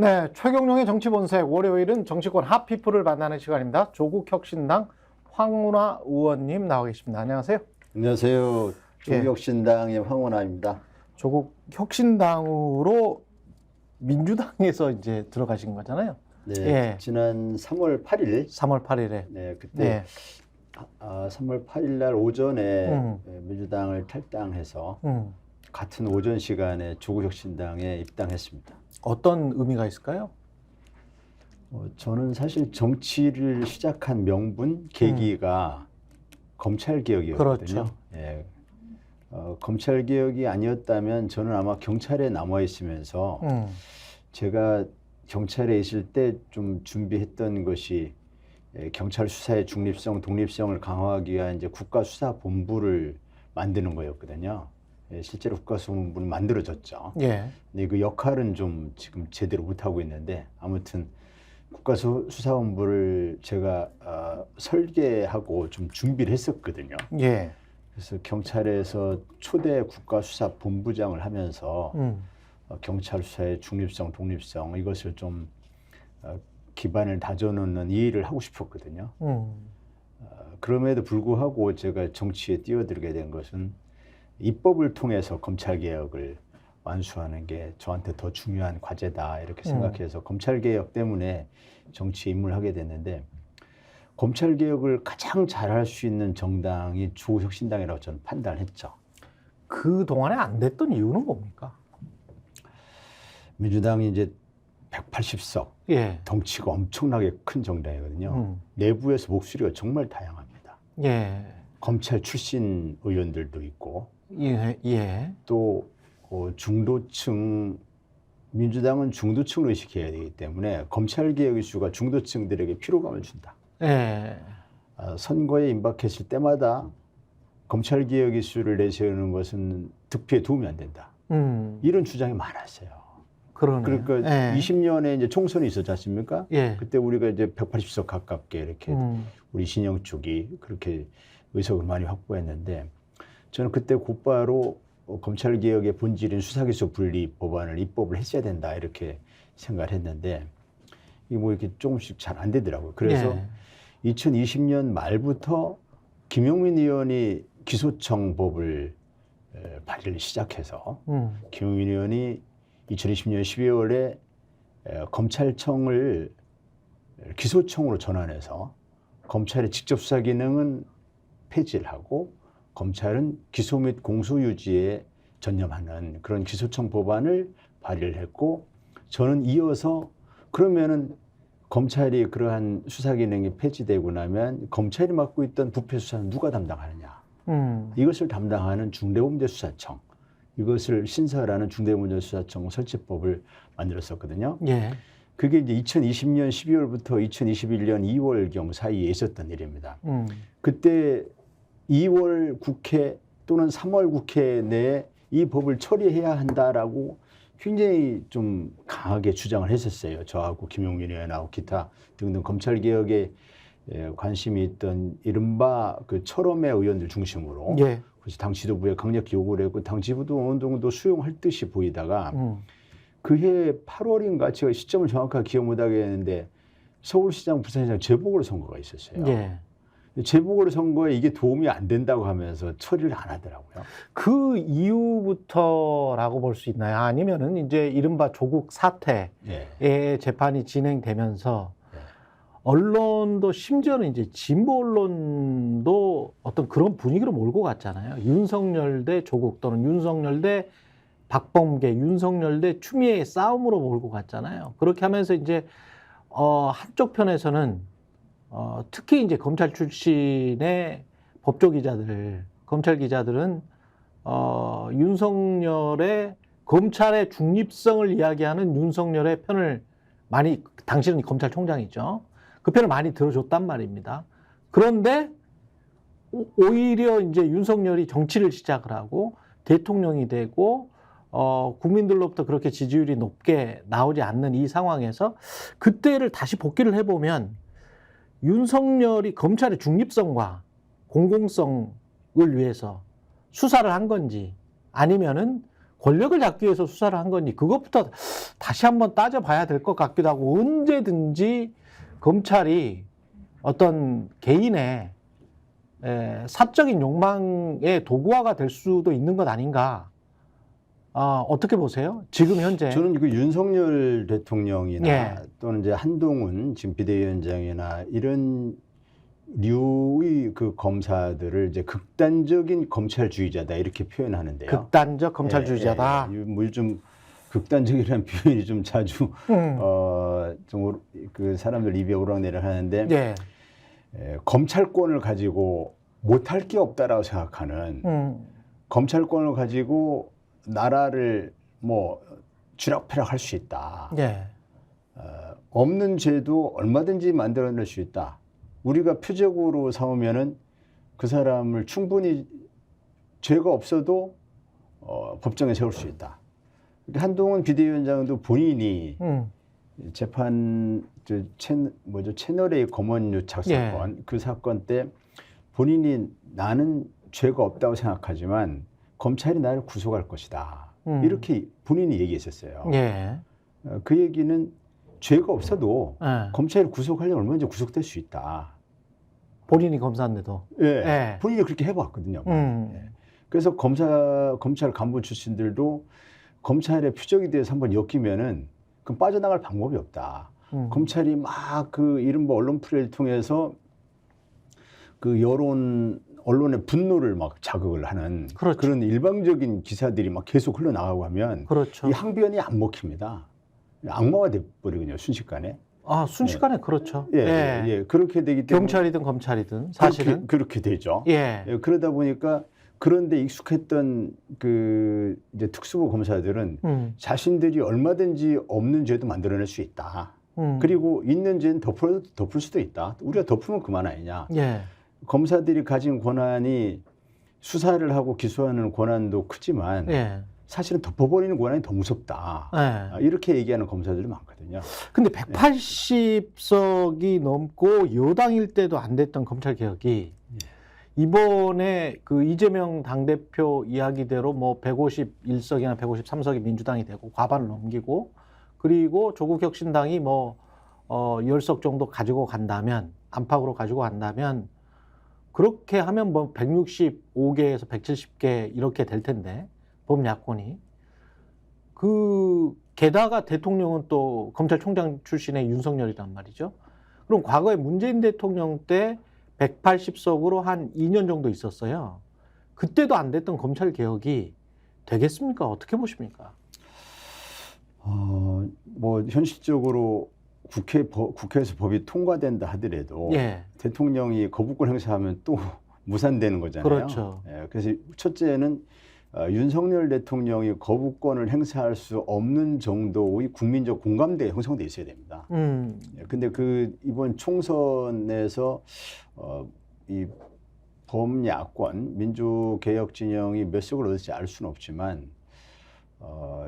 네, 최경영의 정치본색 월요일은 정치권 핫피플을 만나는 시간입니다. 조국혁신당 황운하 의원님 나와 계십니다. 안녕하세요. 안녕하세요. 조국혁신당의 황운하입니다. 조국혁신당으로 민주당에서 이제 들어가신 거잖아요. 네, 예. 지난 3월 8일. 3월 8일에. 네, 그때 3월 8일 날 오전에 민주당을 탈당해서 같은 오전 시간에 조국혁신당에 입당했습니다. 어떤 의미가 있을까요? 저는 사실 정치를 시작한 명분, 계기가 검찰개혁이었거든요. 그렇죠. 예. 검찰개혁이 아니었다면 저는 아마 경찰에 남아 있으면서 제가 경찰에 있을 때 좀 준비했던 것이 경찰 수사의 중립성, 독립성을 강화하기 위한 이제 국가수사본부를 만드는 거였거든요. 실제로 국가수사본부는 만들어졌죠. 예. 근데 그 역할은 좀 지금 제대로 못하고 있는데, 아무튼 국가수사본부를 제가 설계하고 좀 준비를 했었거든요. 예. 그래서 경찰에서 초대 국가수사본부장을 하면서 경찰 수사의 중립성, 독립성 이것을 좀 기반을 다져놓는 이 일을 하고 싶었거든요. 그럼에도 불구하고 제가 정치에 뛰어들게 된 것은 입법을 통해서 검찰개혁을 완수하는 게 저한테 더 중요한 과제다 이렇게 생각해서 검찰개혁 때문에 정치에 입문하게 됐는데, 검찰개혁을 가장 잘할 수 있는 정당이 조국혁신당이라고 저는 판단을 했죠. 그동안에 안 됐던 이유는 뭡니까? 민주당이 이제 180석, 예. 덩치가 엄청나게 큰 정당이거든요. 내부에서 목소리가 정말 다양합니다. 예. 검찰 출신 의원들도 있고, 예. 예. 또 중도층, 민주당은 중도층을 의식해야 되기 때문에 검찰개혁 이슈가 중도층들에게 피로감을 준다. 예. 선거에 임박했을 때마다 검찰개혁 이슈를 내세우는 것은 득표에 도움이 안 된다. 이런 주장이 많았어요. 그러네요. 그러니까 예. 20년에 이제 총선이 있었지 않습니까? 예. 그때 우리가 이제 180석 가깝게 이렇게 우리 진영 쪽이 그렇게 의석을 많이 확보했는데, 저는 그때 곧바로 검찰개혁의 본질인 수사기소 분리 법안을 입법을 했어야 된다 이렇게 생각을 했는데, 이게 뭐 이렇게 조금씩 잘 안 되더라고요. 그래서 2020년 말부터 김용민 의원이 기소청법을 발의를 시작해서 김용민 의원이 2020년 12월에 검찰청을 기소청으로 전환해서 검찰의 직접 수사 기능은 폐지를 하고 검찰은 기소 및 공소 유지에 전념하는 그런 기소청 법안을 발의를 했고, 저는 이어서 그러면은 검찰이 그러한 수사 기능이 폐지되고 나면 검찰이 맡고 있던 부패 수사는 누가 담당하느냐? 이것을 담당하는 중대범죄수사청, 이것을 신설하는 중대범죄수사청 설치법을 만들었었거든요. 예. 그게 이제 2020년 12월부터 2021년 2월경 사이에 있었던 일입니다. 그때 2월 국회 또는 3월 국회 내에 이 법을 처리해야 한다라고 굉장히 좀 강하게 주장을 했었어요. 저하고 김용민 의원하고 기타 등등 검찰개혁에 관심이 있던 이른바 그 철험의 의원들 중심으로. 예. 그래서 당 지도부에 강력히 요구를 했고, 당 지도부도 어느 정도 수용할 듯이 보이다가 그해 8월인가 제가 시점을 정확하게 기억 못하겠는데 서울시장, 부산시장 재보궐 선거가 있었어요. 예. 재보궐 선거에 이게 도움이 안 된다고 하면서 처리를 안 하더라고요. 그 이후부터라고 볼 수 있나요? 아니면은 이제 이른바 조국 사태의 재판이 진행되면서 언론도, 심지어는 이제 진보 언론도 어떤 그런 분위기로 몰고 갔잖아요. 윤석열 대 조국 또는 윤석열 대 박범계, 윤석열 대 추미애의 싸움으로 몰고 갔잖아요. 그렇게 하면서 이제 한쪽 편에서는 특히 이제 검찰 출신의 법조 기자들, 검찰 기자들은 윤석열의 검찰의 중립성을 이야기하는 윤석열의 편을 많이, 당신은 검찰총장이죠. 그 편을 많이 들어줬단 말입니다. 그런데 오히려 이제 윤석열이 정치를 시작을 하고 대통령이 되고 국민들로부터 그렇게 지지율이 높게 나오지 않는 이 상황에서 그때를 다시 복기를 해보면 윤석열이 검찰의 중립성과 공공성을 위해서 수사를 한 건지, 아니면은 권력을 잡기 위해서 수사를 한 건지 그것부터 다시 한번 따져봐야 될 것 같기도 하고 언제든지 검찰이 어떤 개인의 사적인 욕망의 도구화가 될 수도 있는 것 아닌가. 어떻게 보세요? 지금 현재. 저는 그 윤석열 대통령이나 예. 또는 이제 한동훈 지금 비대위원장이나 이런 류의 그 검사들을 이제 극단적인 검찰주의자다 이렇게 표현하는데요. 극단적 검찰주의자다. 뭐 요즘 극단적이라는 표현이 좀 자주 좀 그 사람들 입에 오르락내리락 하는데 예. 검찰권을 가지고 못할 게 없다라고 생각하는 검찰권을 가지고 나라를 뭐 쥐락펴락할 수 있다. 예. 없는 죄도 얼마든지 만들어낼 수 있다. 우리가 표적으로 삼으면은 그 사람을 충분히 죄가 없어도 법정에 세울 수 있다. 한동훈 비대위원장도 본인이 재판 채널A 검언 유착 사건 그 사건 때 본인이 나는 죄가 없다고 생각하지만 검찰이 나를 구속할 것이다. 이렇게 본인이 얘기했었어요. 예. 그 얘기는 죄가 없어도 검찰이 구속하려면 얼마든지 구속될 수 있다. 본인이 검사인데도. 예. 예. 본인이 그렇게 해봤거든요. 예. 그래서 검찰 간부 출신들도 검찰의 표적이 돼서 한번 엮이면은 그럼 빠져나갈 방법이 없다. 검찰이 막 그 이른바 언론 플레이를 통해서 그 언론의 분노를 막 자극을 하는 그렇죠. 그런 일방적인 기사들이 막 계속 흘러나가고 하면 그렇죠. 이 항변이 안 먹힙니다. 악마가 돼버리거든요, 순식간에. 순식간에 그렇죠. 예. 그렇게 되기 때문에 경찰이든 검찰이든 사실은 그렇게 되죠. 예. 그러다 보니까 그런데 익숙했던 그 이제 특수부 검사들은 자신들이 얼마든지 없는 죄도 만들어낼 수 있다. 그리고 있는 죄는 덮을 수도 있다. 우리가 덮으면 그만 아니냐. 예. 검사들이 가진 권한이 수사를 하고 기소하는 권한도 크지만 예. 사실은 덮어버리는 권한이 더 무섭다. 예. 이렇게 얘기하는 검사들이 많거든요. 근데 180석이 넘고 여당일 때도 안 됐던 검찰 개혁이 이번에 그 이재명 당대표 이야기대로 뭐 151석이나 153석이 민주당이 되고 과반을 넘기고 그리고 조국혁신당이 뭐 10석 정도 가지고 간다면 안팎으로 가지고 간다면 그렇게 하면 뭐 165개에서 170개 이렇게 될 텐데 범야권이 게다가 대통령은 또 검찰총장 출신의 윤석열이란 말이죠. 그럼 과거에 문재인 대통령 때 180석으로 한 2년 정도 있었어요. 그때도 안 됐던 검찰 개혁이 되겠습니까? 어떻게 보십니까? 뭐 현실적으로 국회에서 법이 통과된다 하더라도 대통령이 거부권 행사하면 또 무산되는 거잖아요. 그렇죠. 그래서 첫째는 윤석열 대통령이 거부권을 행사할 수 없는 정도의 국민적 공감대가 형성돼 있어야 됩니다. 근데 이번 총선에서 이 범야권 민주개혁 진영이 몇 석을 얻을지 알 수는 없지만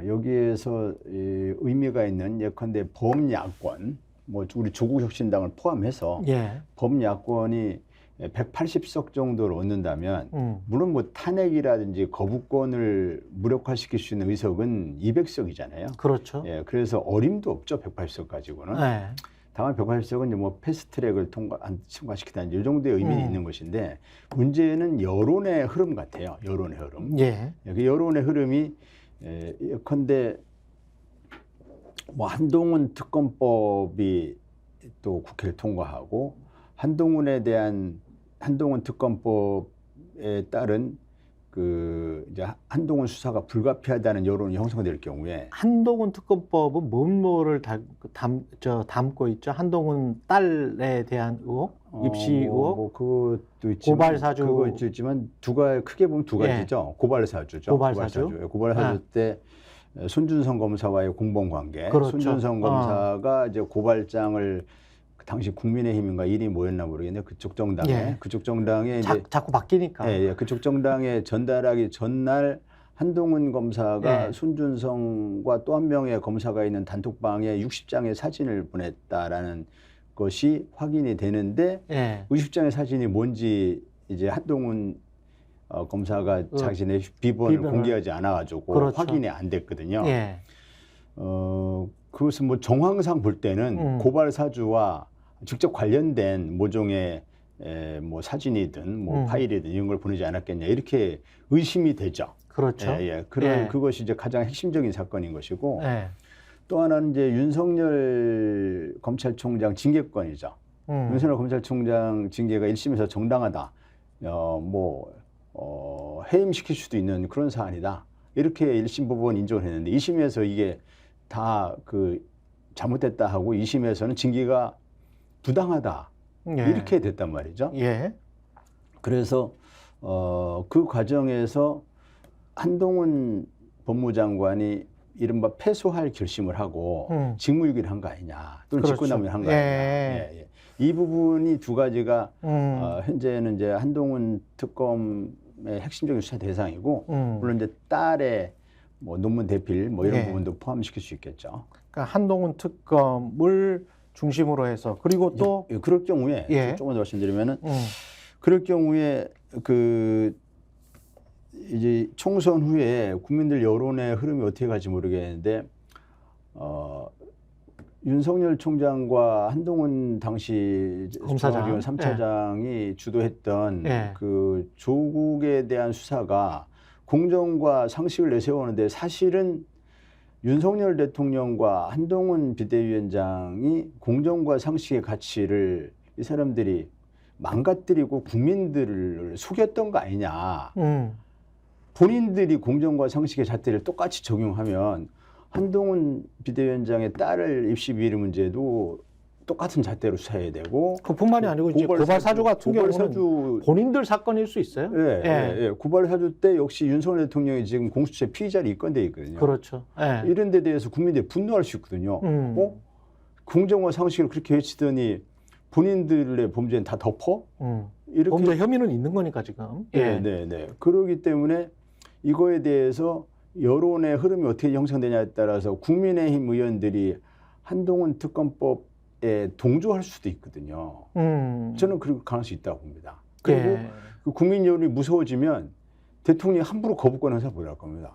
여기에서 의미가 있는 예컨대 범야권 뭐 우리 조국혁신당을 포함해서 범야권이 180석 정도를 얻는다면 물론 뭐 탄핵이라든지 거부권을 무력화시킬 수 있는 의석은 200석이잖아요. 그렇죠. 그래서 어림도 없죠. 180석 가지고는. 다만 180석은 이제 뭐 패스트트랙을 통과시키다 이 정도의 의미는 있는 것인데 문제는 여론의 흐름 같아요. 여론의 흐름. 그 여론의 흐름이 예컨대 뭐 한동훈 특검법이 또 국회를 통과하고 한동훈 특검법에 따른 이제 한동훈 수사가 불가피하다는 여론이 형성될 경우에 한동훈 특검법은 뭐를 담고 있죠? 한동훈 딸에 대한 의혹, 입시 의혹, 뭐 그것도 있지만 고발 사주 그거 있지만 크게 보면 두 가지죠. 고발 사주죠. 고발 사주 때 손준성 검사와의 공범 관계. 그렇죠. 손준성 검사가 이제 고발장을 당시 국민의힘인가 일이 뭐였나 모르겠네요. 그쪽 정당에 이제 자꾸 바뀌니까. 그쪽 정당에 전달하기 전날 한동훈 검사가 손준성과 또 한 명의 검사가 있는 단톡방에 60장의 사진을 보냈다라는 것이 확인이 되는데 60장의 사진이 뭔지 이제 한동훈 검사가 자신의 비번을 공개하지 않아가지고 그렇죠. 확인이 안 됐거든요. 예. 그것은 뭐 정황상 볼 때는 고발 사주와 직접 관련된 모종의 뭐 사진이든 뭐 파일이든 이런 걸 보내지 않았겠냐 이렇게 의심이 되죠. 그렇죠. 그것이 이제 가장 핵심적인 사건인 것이고 예. 또 하나는 이제 윤석열 검찰총장 징계권이죠. 윤석열 검찰총장 징계가 1심에서 정당하다. 해임시킬 수도 있는 그런 사안이다. 이렇게 1심 법원 인정을 했는데 2심에서 이게 다 잘못됐다 하고 2심에서는 징계가 부당하다. 이렇게 됐단 말이죠. 예. 그래서 그 과정에서 한동훈 법무장관이 이른바 패소할 결심을 하고 직무유기를 한 거 아니냐 또는 그렇죠. 직권남용을 한 거 아니냐. 이 부분이 두 가지가 현재는 이제 한동훈 특검의 핵심적인 수사 대상이고 물론 이제 딸의 뭐 논문 대필 뭐 이런 부분도 포함시킬 수 있겠죠. 그러니까 한동훈 특검을 중심으로 해서 그리고 또 그럴 경우에 조금 더 말씀드리면은 그럴 경우에 이제 총선 후에 국민들 여론의 흐름이 어떻게 갈지 모르겠는데 윤석열 총장과 한동훈 당시 검사장 3차장이 주도했던 그 조국에 대한 수사가 공정과 상식을 내세우는데 사실은 윤석열 대통령과 한동훈 비대위원장이 공정과 상식의 가치를 이 사람들이 망가뜨리고 국민들을 속였던 거 아니냐. 본인들이 공정과 상식의 잣대를 똑같이 적용하면 한동훈 비대위원장의 딸을 입시 비리 문제도 똑같은 잣대로 수사해야 되고 그뿐만이 아니고 이제 고발 사주 같은 경우는 본인들 사건일 수 있어요. 고발 사주 때 역시 윤석열 대통령이 지금 공수처 피의자로 입건돼 있거든요. 그렇죠. 이런 데 대해서 국민들이 분노할 수 있거든요. 공정과 상식을 그렇게 외치더니 본인들의 범죄는 다 덮어? 이렇게 범죄 혐의는 있는 거니까 지금. 그러기 때문에 이거에 대해서 여론의 흐름이 어떻게 형성되냐에 따라서 국민의힘 의원들이 한동훈 특검법에 동조할 수도 있거든요. 저는 그럴 가능성이 있다고 봅니다. 그리고 그 국민 여론이 무서워지면 대통령이 함부로 거부권 행사 못할 겁니다.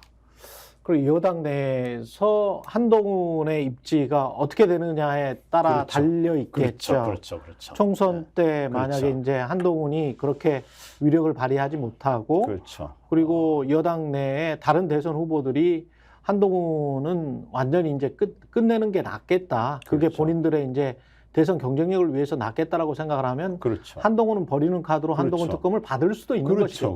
그리고 여당 내에서 한동훈의 입지가 어떻게 되느냐에 따라 달려 있겠죠. 그렇죠. 총선 때 만약에 이제 한동훈이 그렇게 위력을 발휘하지 못하고 그리고 여당 내에 다른 대선 후보들이 한동훈은 완전히 이제 끝내는 게 낫겠다. 그게 본인들의 이제 대선 경쟁력을 위해서 낫겠다라고 생각을 하면 한동훈은 버리는 카드로 한동훈 특검을 받을 수도 있는 것이죠.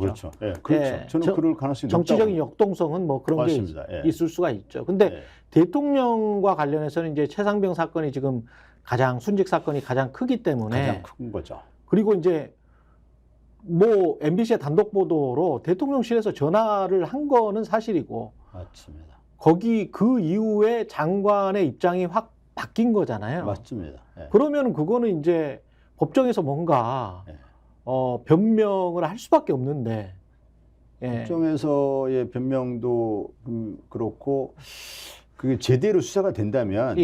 저는 그럴 가능성이 정치적인 역동성은 뭐 그런 게 있을 수가 있죠. 근데 대통령과 관련해서는 이제 최상병 사건이 지금 가장 순직 사건이 가장 크기 때문에 가장 큰 거죠. 그리고 이제 뭐 MBC의 단독 보도로 대통령실에서 전화를 한 거는 사실이고 맞습니다. 거기 그 이후에 장관의 입장이 확 바뀐 거잖아요. 맞습니다. 그러면 그거는 이제 법정에서 뭔가 변명을 할 수밖에 없는데 법정에서의 변명도 그렇고 그게 제대로 수사가 된다면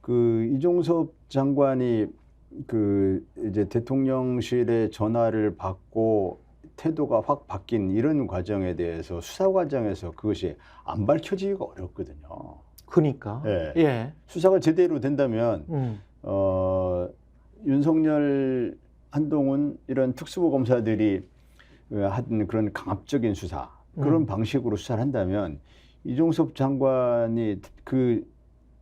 그 이종섭 장관이 이제 대통령실에 전화를 받고 태도가 확 바뀐 이런 과정에 대해서 수사 과정에서 그것이 안 밝혀지기가 어렵거든요. 그러니까 수사가 제대로 된다면 윤석열, 한동훈 이런 특수부 검사들이 하던 그런 강압적인 수사 그런 방식으로 수사를 한다면 이종섭 장관이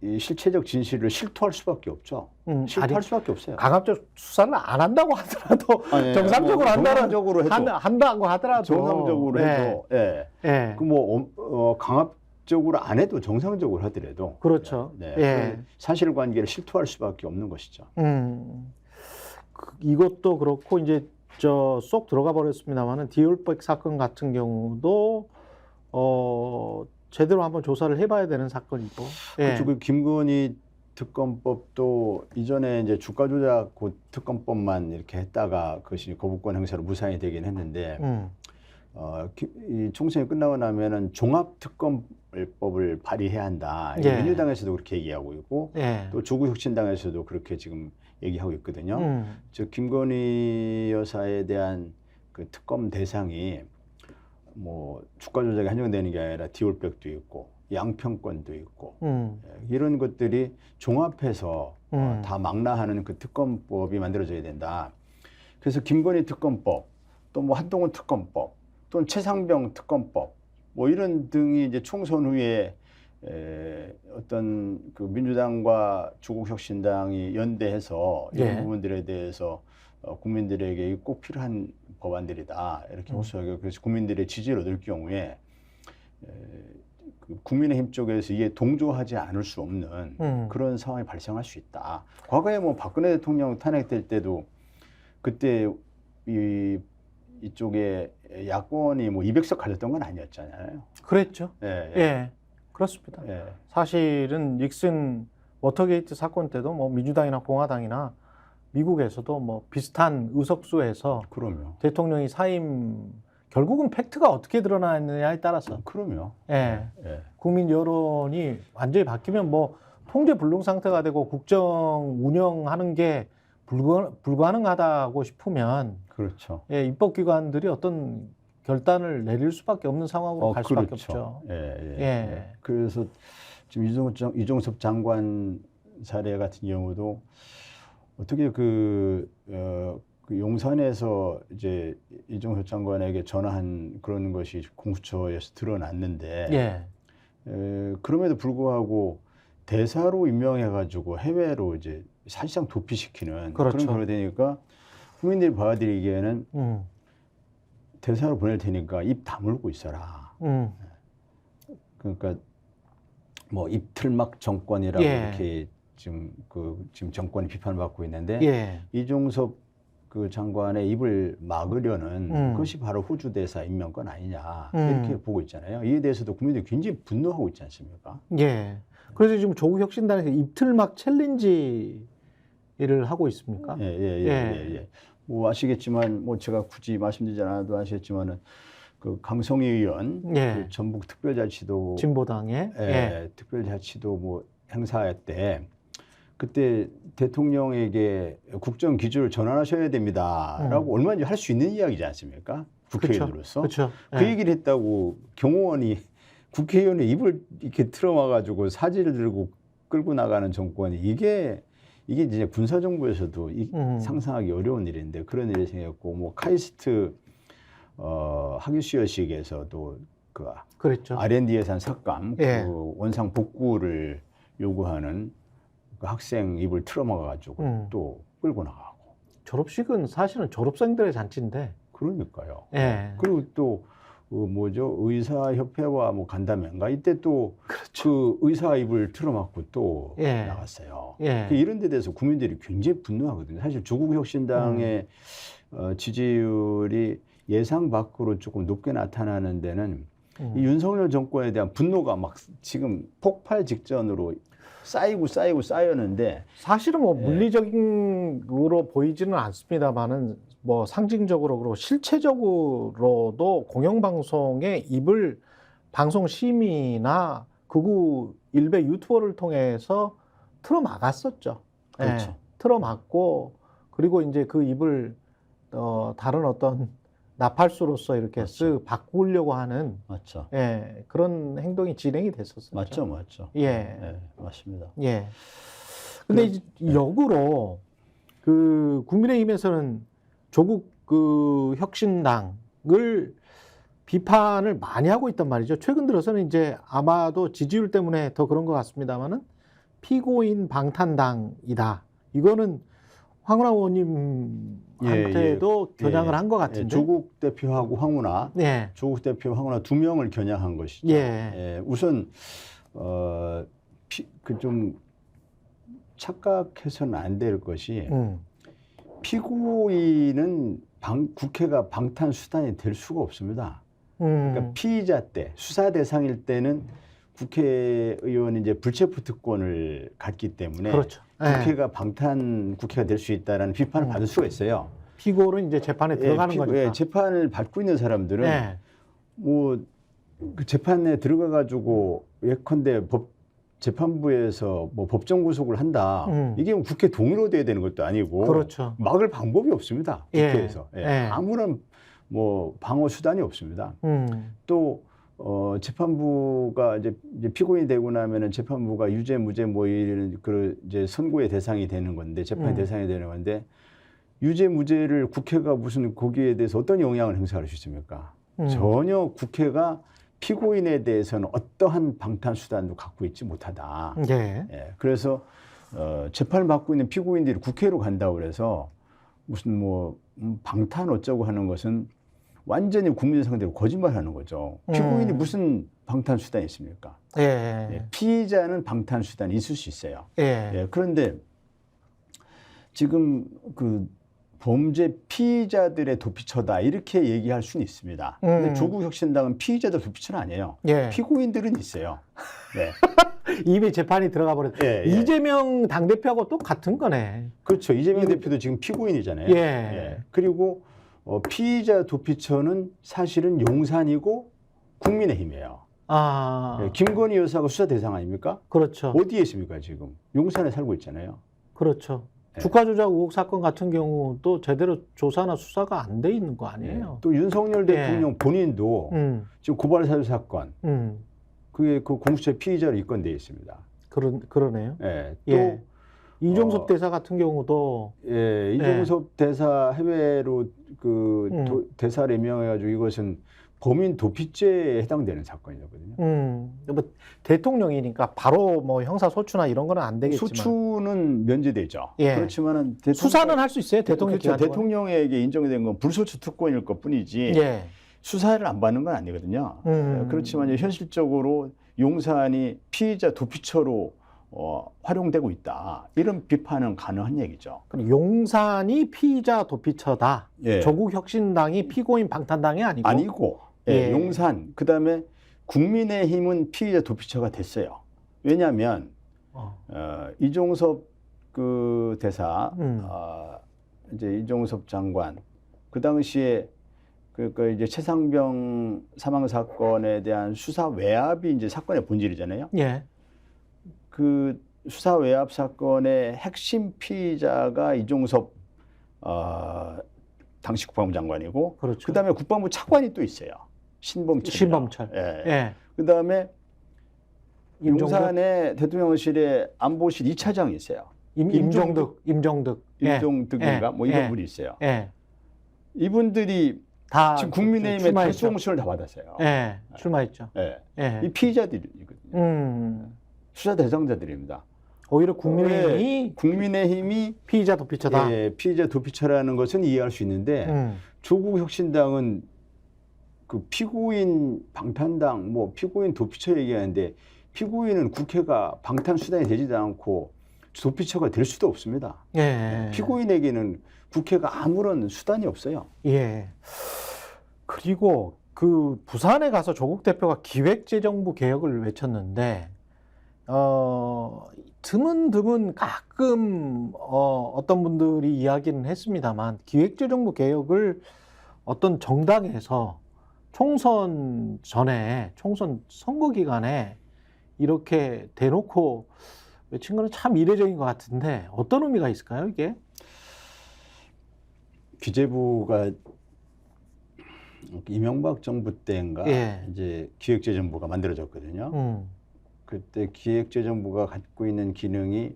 이 실체적 진실을 실토할 수밖에 없죠. 실토할 수밖에 없어요. 강압적 수사를 안 한다고 하더라도 정상적으로 한다고 하더라도 정상적으로 해도 강압적으로 안 해도 정상적으로 하더라도 그렇죠. 사실관계를 실토할 수밖에 없는 것이죠. 이것도 그렇고 이제 쏙 들어가 버렸습니다만은 디올백 사건 같은 경우도 제대로 한번 조사를 해봐야 되는 사건이고. 그렇죠. 그 김건희 특검법도 이전에 이제 주가 조작 특검법만 이렇게 했다가 그것이 거부권 행사로 무산이 되긴 했는데 이 총선이 끝나고 나면은 종합특검법을 발의해야 한다. 민주당에서도 그렇게 얘기하고 있고 또 조국혁신당에서도 그렇게 지금 얘기하고 있거든요. 즉 김건희 여사에 대한 그 특검 대상이 뭐 주가 조작이 한정되는 게 아니라 디올백도 있고 양평권도 있고 이런 것들이 종합해서 다 망라하는 그 특검법이 만들어져야 된다. 그래서 김건희 특검법, 또 뭐 한동훈 특검법, 또는 최상병 특검법, 뭐 이런 등이 이제 총선 후에 어떤 그 민주당과 조국혁신당이 연대해서 이런 부분들에 대해서 국민들에게 꼭 필요한 법안들이다 이렇게 호소하고, 그래서 국민들의 지지를 얻을 경우에 그 국민의힘 쪽에서 이게 동조하지 않을 수 없는 그런 상황이 발생할 수 있다. 과거에 뭐 박근혜 대통령 탄핵될 때도 그때 이쪽에 야권이 뭐 200석 가졌던 건 아니었잖아요. 그랬죠. 예, 예. 그렇습니다. 예. 사실은 닉슨 워터게이트 사건 때도 뭐 민주당이나 공화당이나 미국에서도 뭐 비슷한 의석수에서 그럼요. 대통령이 사임, 결국은 팩트가 어떻게 드러나느냐에 따라서 그럼요. 예. 국민 여론이 완전히 바뀌면 뭐 통제 불능 상태가 되고 국정 운영하는 게 불가능하다고 싶으면 그렇죠. 예, 입법기관들이 어떤 결단을 내릴 수밖에 없는 상황으로 갈 수밖에 없죠. 예. 그래서 지금 이종섭 장관 사례 같은 경우도 어떻게 그 용산에서 이제 이종섭 장관에게 전화한 그런 것이 공수처에서 드러났는데, 그럼에도 불구하고 대사로 임명해가지고 해외로 이제 사실상 도피시키는 그런 경우가 되니까 국민들이 받아들이기에는 대사로 보낼 테니까 입 다물고 있어라. 그러니까 뭐 입틀막 정권이라고 이렇게 지금 정권이 비판을 받고 있는데 이종섭 그 장관의 입을 막으려는 그것이 바로 호주 대사 임명권 아니냐 이렇게 보고 있잖아요. 이에 대해서도 국민들이 굉장히 분노하고 있지 않습니까? 예. 그래서 지금 조국 혁신단에서 입틀막 챌린지를 하고 있습니까? 뭐 아시겠지만 뭐 제가 굳이 말씀드리지 않아도 아시겠지만은 그 강성희 의원 그 전북 특별자치도 진보당의 특별자치도 뭐 행사 때 그때 대통령에게 국정 기조를 전환하셔야 됩니다라고 얼마든지 할 수 있는 이야기지 않습니까? 국회의원으로서. 그 얘기를 했다고 경호원이 국회의원의 입을 이렇게 틀어막아가지고 사지를 들고 끌고 나가는 정권이 이게 이제 군사정부에서도 상상하기 어려운 일인데 그런 일이 생겼고, 뭐 카이스트 학예수여식에서도 그랬죠. R&D 예산 삭감, 그 원상 복구를 요구하는 그 학생 입을 틀어막아가지고 또 끌고 나가고. 졸업식은 사실은 졸업생들의 잔치인데. 그러니까요. 그리고 또 의사협회와 뭐 간담회인가 이때 또 그 의사 입을 틀어막고 또 나갔어요. 이런 데 대해서 국민들이 굉장히 분노하거든요. 사실 조국혁신당의 지지율이 예상 밖으로 조금 높게 나타나는 데는 이 윤석열 정권에 대한 분노가 막 지금 폭발 직전으로 쌓였는데 사실은 뭐 물리적으로 보이지는 않습니다만은 뭐 상징적으로 그리고 실체적으로도 공영방송의 입을 방송 심의나 극우 일베 유튜버를 통해서 틀어막았었죠. 그렇죠. 틀어막고 그리고 이제 그 입을 다른 어떤 나팔수로서 이렇게 쓱 바꾸려고 하는 그런 행동이 진행이 됐었어요. 맞죠. 맞습니다. 근데 이제 역으로 그 국민의힘에서는 조국 그 혁신당을 비판을 많이 하고 있단 말이죠. 최근 들어서는 이제 아마도 지지율 때문에 더 그런 것 같습니다만은 피고인 방탄당이다. 이거는 황운하 의원님한테도 겨냥을 한 것 같은데. 조국 대표하고 황운하, 조국 대표 황운하 두 명을 겨냥한 것이죠. 우선 좀 착각해서는 안 될 것이 피고인은 국회가 방탄 수단이 될 수가 없습니다. 그러니까 피의자 때, 수사 대상일 때는 국회의원이 이제 불체포 특권을 갖기 때문에 국회가 방탄 국회가 될 수 있다라는 비판을 받을 수가 있어요. 피고는 이제 재판에 들어가는 거니까. 재판을 받고 있는 사람들은 뭐 그 재판에 들어가 가지고 예컨대 재판부에서 뭐 법정 구속을 한다. 이게 뭐 국회 동의로 돼야 되는 것도 아니고 막을 방법이 없습니다. 국회에서. 아무런 뭐 방어 수단이 없습니다. 또 재판부가 이제 피고인이 되고 나면은 재판부가 유죄, 무죄 뭐 이런 그 이제 선고의 대상이 되는 건데 재판의 대상이 되는 건데 유죄, 무죄를 국회가 무슨 거기에 대해서 어떤 영향을 행사할 수 있습니까? 전혀 국회가 피고인에 대해서는 어떠한 방탄 수단도 갖고 있지 못하다. 예. 예, 그래서 재판을 받고 있는 피고인들이 국회로 간다고 그래서 무슨 뭐 방탄 어쩌고 하는 것은 완전히 국민 상대로 거짓말하는 거죠. 피고인이 무슨 방탄 수단이 있습니까? 예. 예, 피의자는 방탄 수단이 있을 수 있어요. 예. 예, 그런데 지금 그 범죄 피의자들의 도피처다 이렇게 얘기할 수는 있습니다. 근데 조국혁신당은 피의자들 도피처는 아니에요. 예. 피고인들은 있어요. 네. 이미 재판이 들어가 버렸. 예, 예. 이재명 당대표하고 또 같은 거네. 그렇죠. 이재명 대표도 지금 피고인이잖아요. 예. 예. 그리고 피의자 도피처는 사실은 용산이고 국민의힘이에요. 아. 예, 김건희 여사가 수사 대상 아닙니까? 그렇죠. 어디에 있습니까 지금? 용산에 살고 있잖아요. 그렇죠. 예. 주가 조작 의혹 사건 같은 경우도 제대로 조사나 수사가 안 돼 있는 거 아니에요? 또 윤석열 대통령 본인도 지금 고발 사주 사건 그게 그 공수처 피의자로 입건돼 있습니다. 그러네요. 예. 또 예. 이종섭 대사 같은 경우도 예, 이종섭 대사 해외로 그 대사를 임명해가지고 이것은 범인 도피죄에 해당되는 사건이거든요. 뭐 대통령이니까 바로 뭐 형사 소추나 이런 거는 안 되겠지만 소추는 면제되죠. 예. 그렇지만은 수사는 할 수 있어요. 대통령 그렇죠. 대통령에게 인정된 건 불소추 특권일 것뿐이지 예. 수사를 안 받는 건 아니거든요. 그렇지만 현실적으로 용산이 피의자 도피처로 활용되고 있다. 이런 비판은 가능한 얘기죠. 그럼 용산이 피의자 도피처다. 예. 조국혁신당이 피고인 방탄당이 아니고. 예, 예. 용산 그다음에 국민의힘은 피의자 도피처가 됐어요. 왜냐하면 이종섭 그 대사, 이제 이종섭 장관 그 당시에 그 이제 최상병 사망 사건에 대한 수사 외압이 이제 사건의 본질이잖아요. 예. 그 수사 외압 사건의 핵심 피의자가 이종섭 당시 국방부 장관이고, 그렇죠. 그다음에 국방부 차관이 또 있어요. 신범철. 예. 예. 그다음에 용산에 대통령실에 안보실 2차장이 있어요. 임종득. 임종득인가 예. 뭐 이런 예. 분이 있어요. 예. 이분들이 다 지금 국민의힘에 탈수공천을 다 받았어요. 예. 출마했죠. 예. 예. 이 피의자들이거든요. 수사 대상자들입니다. 오히려 국민의힘이 피의자 도피처다. 예, 피의자 도피처라는 것은 이해할 수 있는데 조국혁신당은 그 피고인 방탄당, 뭐 피고인 도피처 얘기하는데 피고인은 국회가 방탄 수단이 되지도 않고 도피처가 될 수도 없습니다. 예. 피고인에게는 국회가 아무런 수단이 없어요. 예. 그리고 그 부산에 가서 조국 대표가 기획재정부 개혁을 외쳤는데 드문 가끔 어떤 분들이 이야기는 했습니다만 기획재정부 개혁을 어떤 정당에서 총선 전에 총선 선거 기간에 이렇게 대놓고 외친 거는 참 이례적인 것 같은데 어떤 의미가 있을까요, 이게? 기재부가 이명박 정부 때인가 예. 이제 기획재정부가 만들어졌거든요. 그때 기획재정부가 갖고 있는 기능이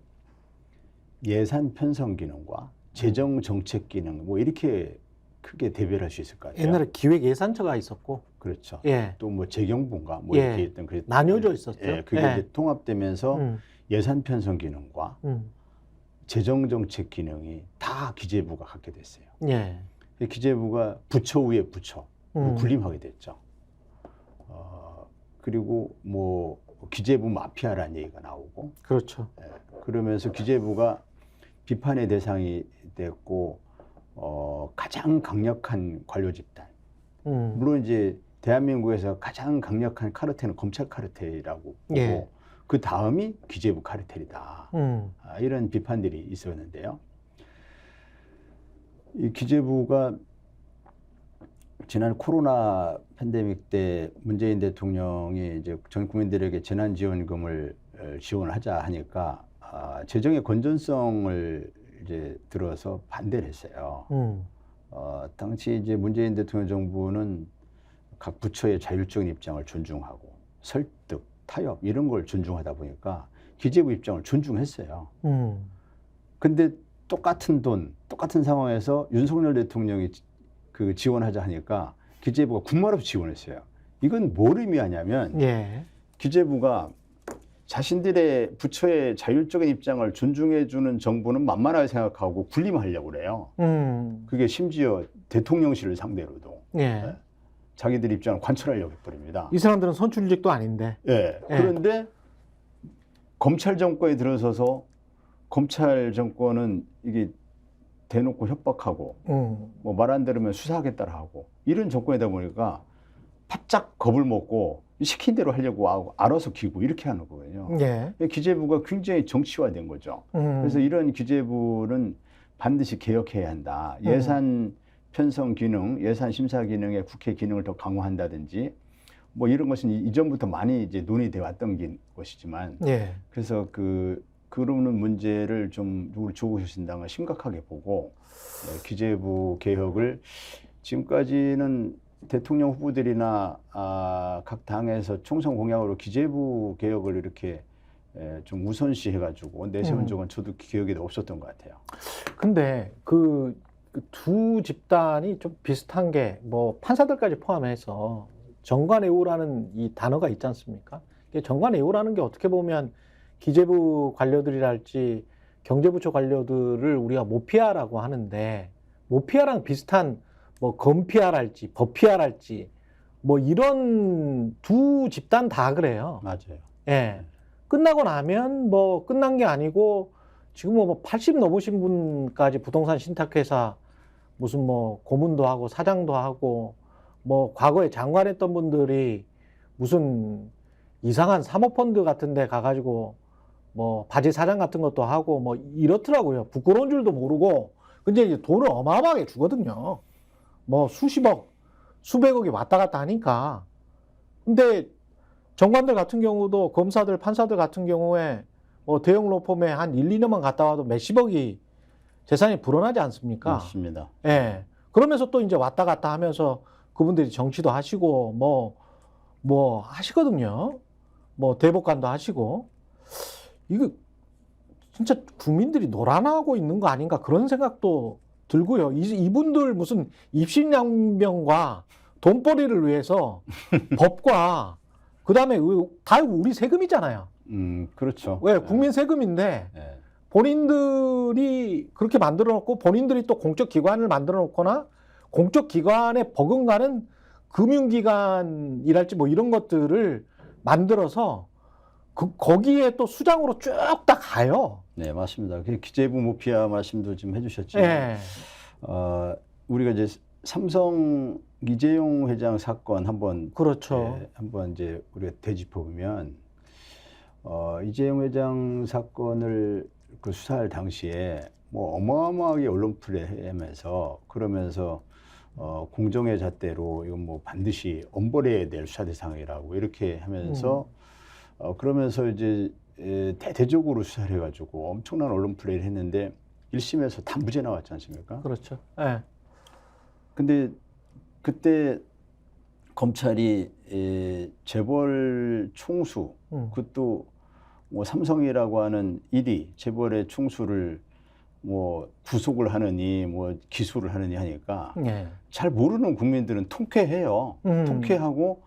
예산 편성 기능과 재정 정책 기능 뭐 이렇게 크게 대별할 수 있을 것 같아요. 옛날에 기획예산처가 있었고, 그렇죠. 예. 또 뭐 재경부인가 뭐 예. 이렇게 있던 나뉘어져 있었죠. 예, 그게 예. 이제 통합되면서 예산 편성 기능과 재정 정책 기능이 다 기재부가 갖게 됐어요. 예. 기재부가 부처 위에 부처 군림하게 됐죠. 그리고 뭐 기재부 마피아라는 얘기가 나오고, 그렇죠. 예, 그러면서 기재부가 비판의 대상이 됐고, 가장 강력한 관료 집단. 물론 이제 대한민국에서 가장 강력한 카르텔은 검찰 카르텔이라고 보고, 예. 그 다음이 기재부 카르텔이다. 이런 비판들이 있었는데요. 이 기재부가 지난 코로나 팬데믹 때 문재인 대통령이 이제 전 국민들에게 재난지원금을 지원하자 하니까 재정의 건전성을 이제 들어서 반대를 했어요. 당시 이제 문재인 대통령 정부는 각 부처의 자율적인 입장을 존중하고 설득, 타협 이런 걸 존중하다 보니까 기재부 입장을 존중했어요. 근데 똑같은 돈, 똑같은 상황에서 윤석열 대통령이 그 지원하자 하니까 기재부가 군말 없이 지원했어요. 이건 뭘 의미하냐면 예. 기재부가 자신들의 부처의 자율적인 입장을 존중해주는 정부는 만만하게 생각하고 군림하려고 그래요. 그게 심지어 대통령실을 상대로도 예. 자기들 입장을 관철하려고 해버립니다. 이 사람들은 선출직도 아닌데. 예. 그런데 검찰 정권에 들어서서 검찰 정권은 이게 대놓고 협박하고 뭐 말 안 들으면 수사하겠다라 하고 이런 정권이다 보니까 바짝 겁을 먹고 시킨 대로 하려고 하고 알아서 기고 이렇게 하는 거거든요. 예. 기재부가 굉장히 정치화된 거죠. 그래서 이런 기재부는 반드시 개혁해야 한다. 예산 편성 기능, 예산 심사 기능의 국회 기능을 더 강화한다든지 뭐 이런 것은 이전부터 많이 이제 논의돼 왔던 것이지만 예. 그래서 그러는 문제를 좀 우리 조국혁신당은 심각하게 보고 기재부 개혁을 지금까지는 대통령 후보들이나 각 당에서 총선 공약으로 기재부 개혁을 이렇게 좀 우선시 해가지고 내세운 적은 저도 기억에 없었던 것 같아요. 근데 그 두 집단이 좀 비슷한 게 뭐 판사들까지 포함해서 정관예우라는 이 단어가 있지 않습니까? 정관예우라는 게 어떻게 보면 기재부 관료들이랄지 경제부처 관료들을 우리가 모피아라고 하는데 모피아랑 비슷한 뭐 검피아랄지 법피아랄지 뭐 이런 두 집단 다 그래요. 맞아요. 예. 끝나고 나면 뭐 끝난 게 아니고 지금 뭐 80 넘으신 분까지 부동산 신탁회사 무슨 뭐 고문도 하고 사장도 하고 뭐 과거에 장관했던 분들이 무슨 이상한 사모펀드 같은 데 가가지고 뭐 바지 사장 같은 것도 하고 뭐 이렇더라고요. 부끄러운 줄도 모르고. 근데 이제 돈을 어마어마하게 주거든요. 뭐 수십억, 수백억이 왔다 갔다 하니까. 근데 정관들 같은 경우도 검사들, 판사들 같은 경우에 뭐 대형 로펌에 한 1, 2년만 갔다 와도 몇십억이 재산이 불어나지 않습니까? 맞습니다. 예. 그러면서 또 이제 왔다 갔다 하면서 그분들이 정치도 하시고 뭐 하시거든요. 뭐 대법관도 하시고. 이거 진짜 국민들이 노란하고 있는 거 아닌가 그런 생각도 들고요. 이분들 무슨 입신양명과 돈벌이를 위해서 법과 그다음에 다 우리 세금이잖아요. 그렇죠. 왜 국민 세금인데 네. 본인들이 그렇게 만들어 놓고 본인들이 또 공적 기관을 만들어 놓거나 공적 기관에 버금가는 금융기관이랄지 뭐 이런 것들을 만들어서 거기에 또 수장으로 쭉 다 가요. 네, 맞습니다. 기재부 모피아 말씀도 좀 해주셨지만, 네. 우리가 이제 삼성 이재용 회장 사건 한번 그렇죠. 한번 이제 우리가 되짚어 보면, 이재용 회장 사건을 그 수사할 당시에 뭐 어마어마하게 언론 플레이하면서 그러면서 공정의 잣대로 이건 뭐 반드시 엄벌해야 될 수사 대상이라고 이렇게 하면서. 그러면서 이제 대대적으로 수사를 해가지고 엄청난 언론 플레이를 했는데 1심에서 다 무죄 나왔지 않습니까? 그렇죠. 네. 근데 그때 검찰이 재벌 총수, 그것도 뭐 삼성이라고 하는 1위 재벌의 총수를 뭐 구속을 하느니 뭐 기소를 하느니 하니까 네. 잘 모르는 국민들은 통쾌해요. 통쾌하고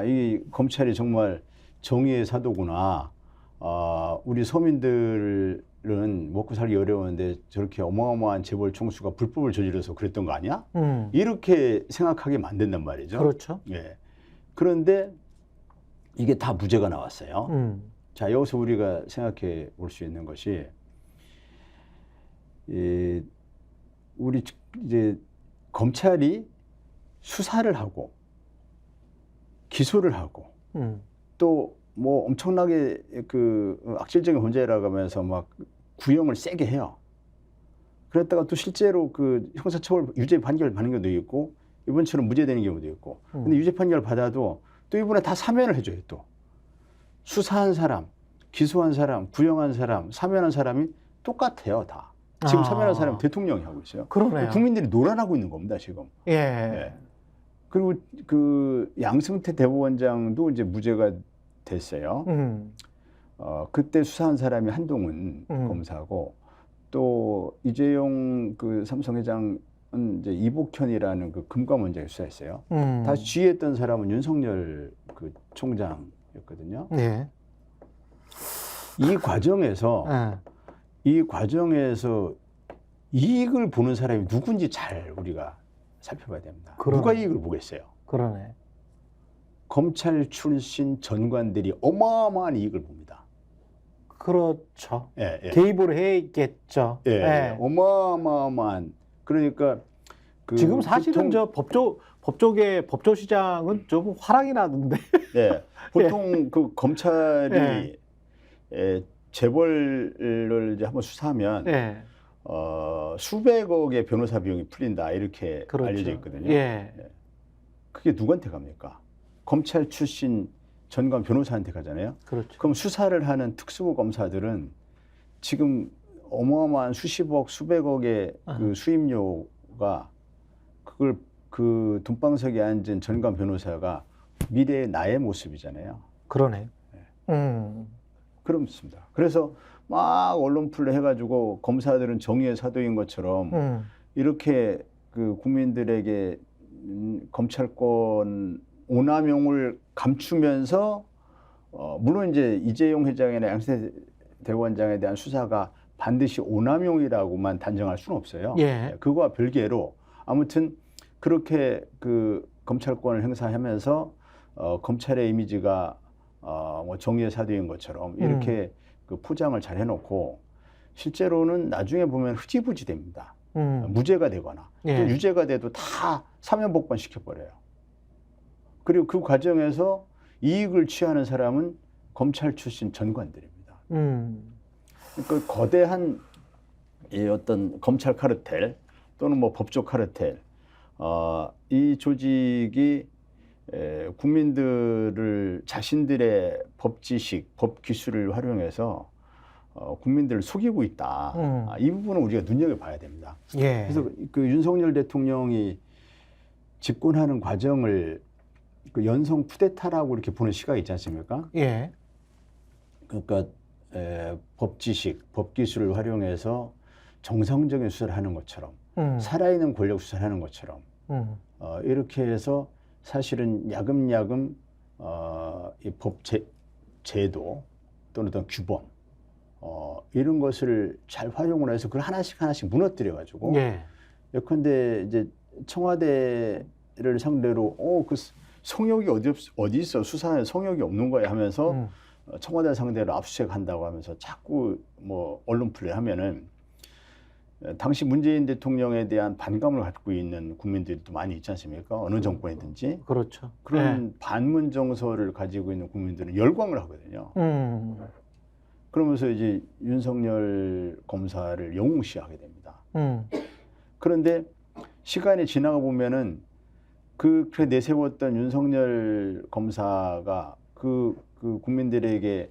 이 검찰이 정말 정의의 사도구나. 우리 서민들은 먹고 살기 어려운데 저렇게 어마어마한 재벌 총수가 불법을 저질러서 그랬던 거 아니야? 이렇게 생각하게 만든단 말이죠. 그렇죠. 예. 그런데 이게 다 무죄가 나왔어요. 자, 여기서 우리가 생각해 볼 수 있는 것이 우리 이제 검찰이 수사를 하고 기소를 하고 또 뭐 엄청나게 그 악질적인 범죄라고 하면서 막 구형을 세게 해요. 그랬다가 또 실제로 그 형사처벌 유죄 판결 받는 경우도 있고 이번처럼 무죄되는 경우도 있고. 근데 유죄 판결 받아도 또 이번에 다 사면을 해줘요. 또 수사한 사람, 기소한 사람, 구형한 사람, 사면한 사람이 똑같아요. 다 지금 참여하는 사람은 대통령이 하고 있어요. 그러네요. 국민들이 노란하고 있는 겁니다, 지금. 예. 네. 그리고 그 양승태 대법원장도 이제 무죄가 됐어요. 그때 수사한 사람이 한동훈 검사고 또 이재용 그 삼성 회장은 이제 이복현이라는 그 금감원장이 수사했어요. 다시 지휘했던 사람은 윤석열 그 총장이었거든요. 네. 이 과정에서 이익을 보는 사람이 누군지 잘 우리가 살펴봐야 됩니다. 그러네. 누가 이익을 보겠어요? 그러네. 검찰 출신 전관들이 어마어마한 이익을 봅니다. 그렇죠. 예, 예. 개입을 해있겠죠. 예, 예. 어마어마한. 그러니까 그 지금 사실은 보통, 법조 시장은 좀 화랑이 나던데. 예, 보통 그 검찰이 재벌을 이제 한번 수사하면 수백억의 변호사 비용이 풀린다 이렇게 그렇죠. 알려져 있거든요. 예. 그게 누구한테 갑니까? 검찰 출신 전관 변호사한테 가잖아요. 그렇죠. 그럼 수사를 하는 특수부 검사들은 지금 어마어마한 수십억, 수백억의 그 수임료가 그걸 그 돈방석에 앉은 전관 변호사가 미래의 나의 모습이잖아요. 그러네. 그렇습니다. 그래서 막 언론 플레 해가지고 검사들은 정의의 사도인 것처럼 이렇게 그 국민들에게 검찰권 오남용을 감추면서 물론 이제 이재용 회장이나 양승태 대법원장에 대한 수사가 반드시 오남용이라고만 단정할 수는 없어요. 예. 그거와 별개로 아무튼 그렇게 그 검찰권을 행사하면서 검찰의 이미지가 뭐 정의의 사도인 것처럼 이렇게 그 포장을 잘 해놓고 실제로는 나중에 보면 흐지부지 됩니다. 무죄가 되거나 또 유죄가 돼도 다 사면복권 시켜버려요. 그리고 그 과정에서 이익을 취하는 사람은 검찰 출신 전관들입니다. 그러니까 거대한 이 어떤 검찰 카르텔 또는 뭐 법조 카르텔, 이 조직이 국민들을 자신들의 법 지식, 법 기술을 활용해서 국민들을 속이고 있다. 이 부분은 우리가 눈여겨봐야 됩니다. 예. 그래서 그 윤석열 대통령이 집권하는 과정을 그 연성 쿠데타라고 이렇게 보는 시각이 있지 않습니까? 예. 그러니까 법 지식, 법 기술을 활용해서 정상적인 수사를 하는 것처럼 살아있는 권력 수사를 하는 것처럼 이렇게 해서 사실은 야금야금 이 법 제도 또는 어떤 규범 이런 것을 잘 활용을 해서 그걸 하나씩 무너뜨려 가지고 예컨대 이제 청와대를 상대로 그 성역이 어디 있어 수사에 성역이 없는 거야 하면서 청와대 상대로 압수수색 한다고 하면서 자꾸 뭐 언론 플레이 하면은 당시 문재인 대통령에 대한 반감을 갖고 있는 국민들이 또 많이 있지 않습니까? 어느 정권이든지. 그렇죠. 그런 반문 정서를 가지고 있는 국민들은 열광을 하거든요. 그러면서 이제 윤석열 검사를 영웅시하게 됩니다. 그런데 시간이 지나가 보면은 그렇게 내세웠던 윤석열 검사가 그 국민들에게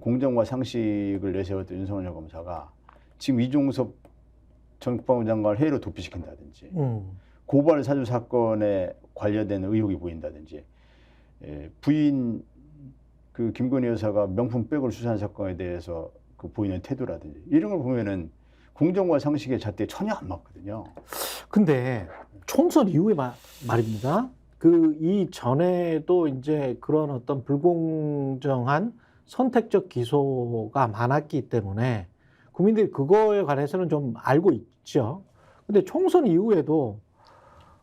공정과 상식을 내세웠던 윤석열 검사가 지금 이종섭 전 국방부 장관을 해외로 도피시킨다든지 고발 사주 사건에 관련된 의혹이 보인다든지 부인 그 김건희 여사가 명품 백을 수사한 사건에 대해서 그 보이는 태도라든지 이런 걸 보면은 공정과 상식의 잣대에 전혀 안 맞거든요. 근데 총선 이후에 말입니다. 그 이전에도 이제 그런 어떤 불공정한 선택적 기소가 많았기 때문에 국민들이 그거에 관해서는 좀 알고 있죠. 근데 총선 이후에도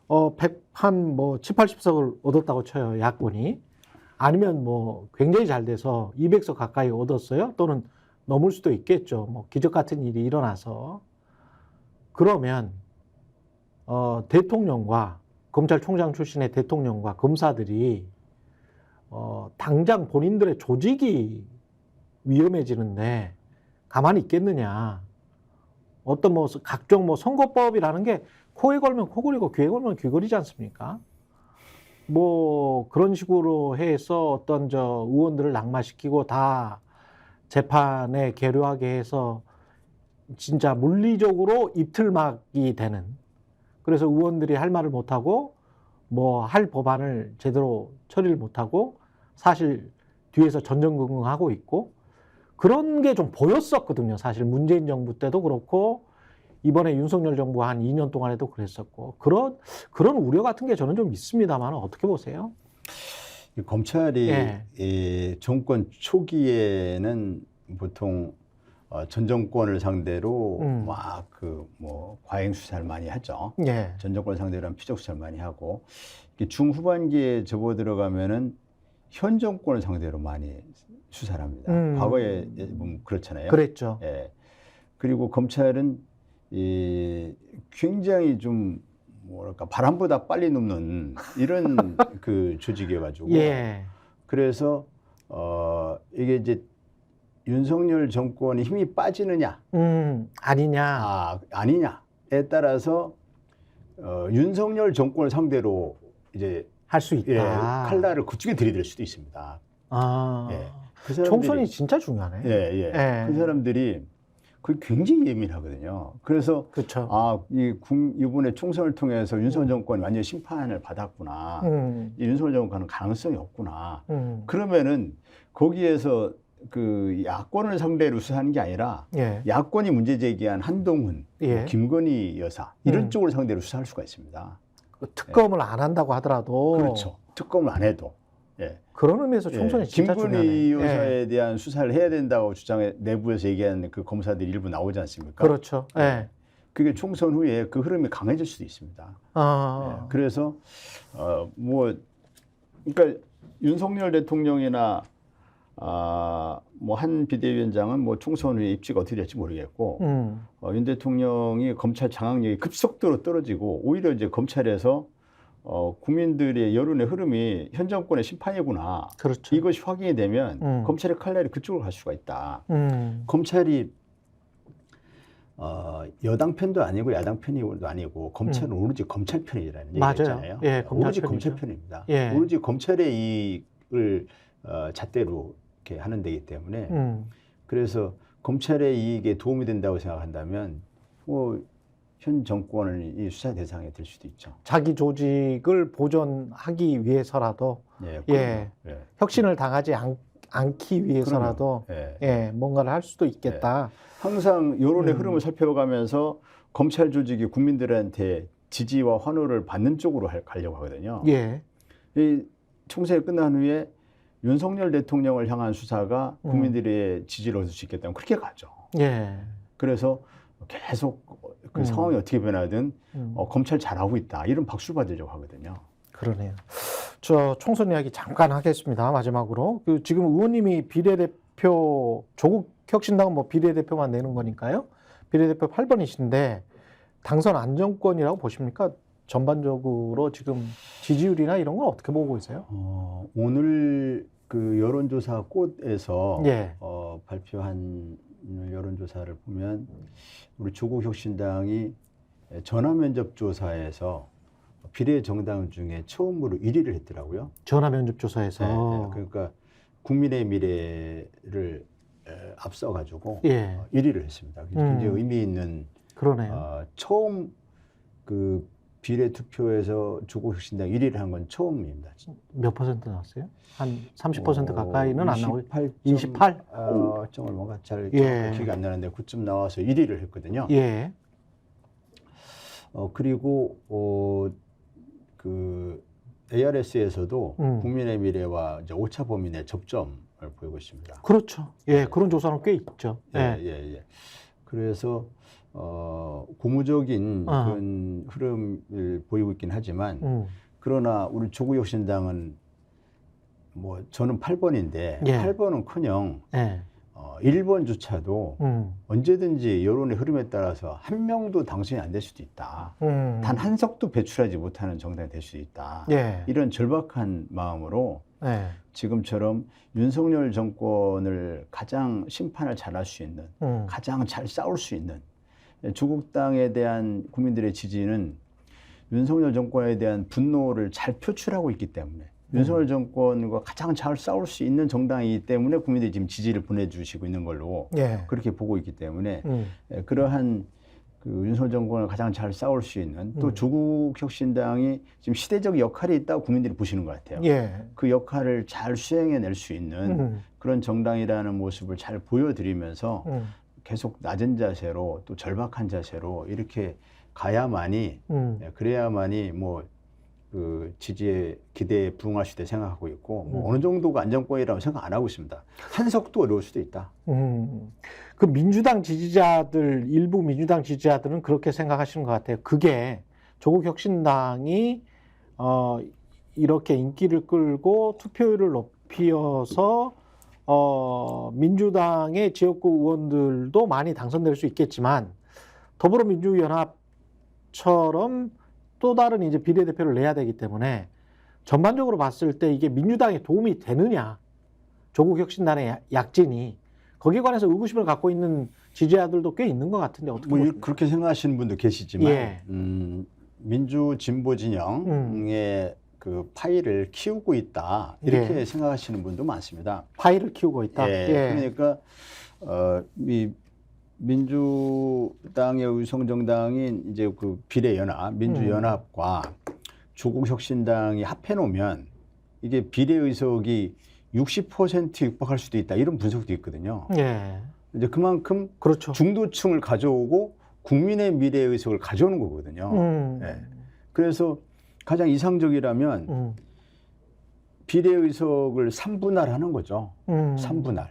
7, 80석을 얻었다고 쳐요, 야권이. 아니면 뭐 굉장히 잘 돼서 200석 가까이 얻었어요. 또는 넘을 수도 있겠죠. 뭐 기적 같은 일이 일어나서. 그러면 대통령과 검찰총장 출신의 대통령과 검사들이 당장 본인들의 조직이 위험해지는데 가만히 있겠느냐. 어떤 뭐 각종 뭐 선거법이라는 게 코에 걸면 코걸이고 귀에 걸면 귀걸이지 않습니까? 뭐 그런 식으로 해서 어떤 의원들을 낙마시키고 다 재판에 계류하게 해서 진짜 물리적으로 입틀막이 되는, 그래서 의원들이 할 말을 못하고 뭐 할 법안을 제대로 처리를 못하고 사실 뒤에서 전전긍긍하고 있고, 그런 게 좀 보였었거든요. 사실 문재인 정부 때도 그렇고 이번에 윤석열 정부 한 2년 동안에도 그랬었고, 그런 우려 같은 게 저는 좀 있습니다만 어떻게 보세요? 검찰이 예. 이 정권 초기에는 보통 전 정권을 상대로 막 그 뭐 과잉 수사를 많이 하죠. 예. 전 정권 상대로 한 피적 수사를 많이 하고, 중후반기에 접어들어가면은 현 정권을 상대로 많이 수사를 합니다. 과거에 보면 그렇잖아요. 그랬죠. 예. 그리고 검찰은 굉장히 좀 뭐랄까 바람보다 빨리 눕는 이런 그 조직이어가지고, 예. 그래서 이게 이제 윤석열 정권이 힘이 빠지느냐 아니냐. 아니냐에 따라서 윤석열 정권을 상대로 이제 할 수 있다. 예, 칼날을 그쪽에 들이댈 수도 있습니다. 아. 예. 그 사람들이, 총선이 진짜 중요하네. 예. 예. 그 사람들이 그 굉장히 예민하거든요. 그래서 그렇죠. 이번에 총선을 통해서 윤석열 정권이 완전 심판을 받았구나. 이 윤석열 정권은 가능성이 없구나. 그러면은 거기에서 그 야권을 상대로 수사하는 게 아니라 예. 야권이 문제 제기한 한동훈, 예. 김건희 여사 이런 쪽을 상대로 수사할 수가 있습니다. 특검을 안 한다고 하더라도. 그렇죠. 특검을 안 해도. 예. 그런 의미에서 총선이 진짜 중요하네. 김건희 여사에 대한 수사를 해야 된다고 주장해 내부에서 얘기하는 그 검사들이 일부 나오지 않습니까? 그렇죠. 예. 그게 총선 후에 그 흐름이 강해질 수도 있습니다. 예. 그래서 그러니까 윤석열 대통령이나 뭐 한 비대위원장은 뭐 총선 후에 입지가 어떻게 될지 모르겠고, 윤 대통령이 검찰 장악력이 급속도로 떨어지고 오히려 이제 검찰에서 국민들의 여론의 흐름이 현 정권의 심판이구나. 그렇죠. 이것이 확인이 되면 검찰의 칼날이 그쪽으로 갈 수가 있다. 검찰이 여당 편도 아니고 야당 편도 아니고 검찰은 오로지 검찰 편이라는 얘기가 있잖아요. 예, 오로지 편이죠. 검찰 편입니다. 예. 오로지 검찰의 이익을 잣대로 이렇게 하는 데이기 때문에 그래서 검찰의 이익에 도움이 된다고 생각한다면 현 정권은 이 수사 대상에 될 수도 있죠. 자기 조직을 보존하기 위해서라도, 예. 혁신을 당하지 않기 위해서라도, 예, 뭔가를 할 수도 있겠다. 항상 여론의 흐름을 살펴가면서 검찰 조직이 국민들한테 지지와 환호를 받는 쪽으로 가려고 하거든요. 예. 이 총선이 끝난 후에 윤석열 대통령을 향한 수사가 국민들의 지지를 얻을 수 있겠다면 그렇게 가죠. 예. 그래서 계속 그 상황이 어떻게 변하든 검찰 잘하고 있다 이런 박수를 받으려고 하거든요. 그러네요. 저 총선 이야기 잠깐 하겠습니다. 마지막으로 지금 의원님이 비례대표 조국 혁신당은 뭐 비례대표만 내는 거니까요. 비례대표 8번이신데 당선 안정권이라고 보십니까? 전반적으로 지금 지지율이나 이런 걸 어떻게 보고 계세요? 오늘 그 여론조사 꽃에서 예. 발표한 여론조사를 보면 우리 조국 혁신당이 전화면접조사에서 비례정당 중에 처음으로 1위를 했더라고요. 전화면접조사에서. 네, 그러니까 국민의 미래를 앞서가지고 예. 1위를 했습니다. 굉장히 의미 있는. 그러네요. 처음 그 비례 투표에서 조국 혁신당 1위를 한 건 처음입니다. 몇 퍼센트 나왔어요? 한 30% 가까이는 안 나오고 28? 좀 얼마가 잘 기억이 안 나는데 그쯤 나와서 1위를 했거든요. 예. 그리고 그 ARS에서도 국민의 미래와 이제 오차 범위 내 접점을 보이고 있습니다. 그렇죠. 예, 그런 조사는 꽤 있죠. 예. 그래서 고무적인 그런 흐름을 보이고 있긴 하지만 그러나 우리 조국 혁신당은 뭐 저는 8번인데 8번은커녕 1번조차도 언제든지 여론의 흐름에 따라서 한 명도 당선이 안 될 수도 있다. 단 한 석도 배출하지 못하는 정당이 될 수도 있다. 이런 절박한 마음으로 지금처럼 윤석열 정권을 가장 심판을 잘할 수 있는, 가장 잘 싸울 수 있는 조국 당에 대한 국민들의 지지는 윤석열 정권에 대한 분노를 잘 표출하고 있기 때문에 윤석열 정권과 가장 잘 싸울 수 있는 정당이기 때문에 국민들이 지금 지지를 보내주시고 있는 걸로 예. 그렇게 보고 있기 때문에 그러한 그 윤석열 정권을 가장 잘 싸울 수 있는 또 조국혁신당이 지금 시대적 역할이 있다고 국민들이 보시는 것 같아요. 예. 그 역할을 잘 수행해낼 수 있는 그런 정당이라는 모습을 잘 보여드리면서 계속 낮은 자세로 또 절박한 자세로 이렇게 가야만이 그래야만이 뭐 그 지지의 기대에 부응할 수 있다 생각하고 있고 뭐 어느 정도가 안정권이라고 생각 안 하고 있습니다. 한석도 어려울 수도 있다. 그 민주당 지지자들 일부 민주당 지지자들은 그렇게 생각하시는 것 같아요. 그게 조국 혁신당이 이렇게 인기를 끌고 투표율을 높여서 민주당의 지역구 의원들도 많이 당선될 수 있겠지만 더불어민주연합처럼 또 다른 이제 비례대표를 내야 되기 때문에 전반적으로 봤을 때 이게 민주당에 도움이 되느냐, 조국 혁신단의 약진이 거기에 관해서 의구심을 갖고 있는 지지자들도 꽤 있는 것 같은데 어떻게 뭐 보십니까? 그렇게 생각하시는 분도 계시지만 예. 민주 진보 진영의 그 파이를 키우고 있다 이렇게 예. 생각하시는 분도 많습니다. 파이를 키우고 있다. 예. 예. 그러니까 이 민주당의 의성정당인 이제 그 비례연합, 민주연합과 조국혁신당이 합해놓으면 이게 비례의석이 60% 육박할 수도 있다 이런 분석도 있거든요. 예. 이제 그만큼 그렇죠. 중도층을 가져오고 국민의 미래의석을 가져오는 거거든요. 예. 그래서 가장 이상적이라면 비례의석을 3분할 하는 거죠. 3분할.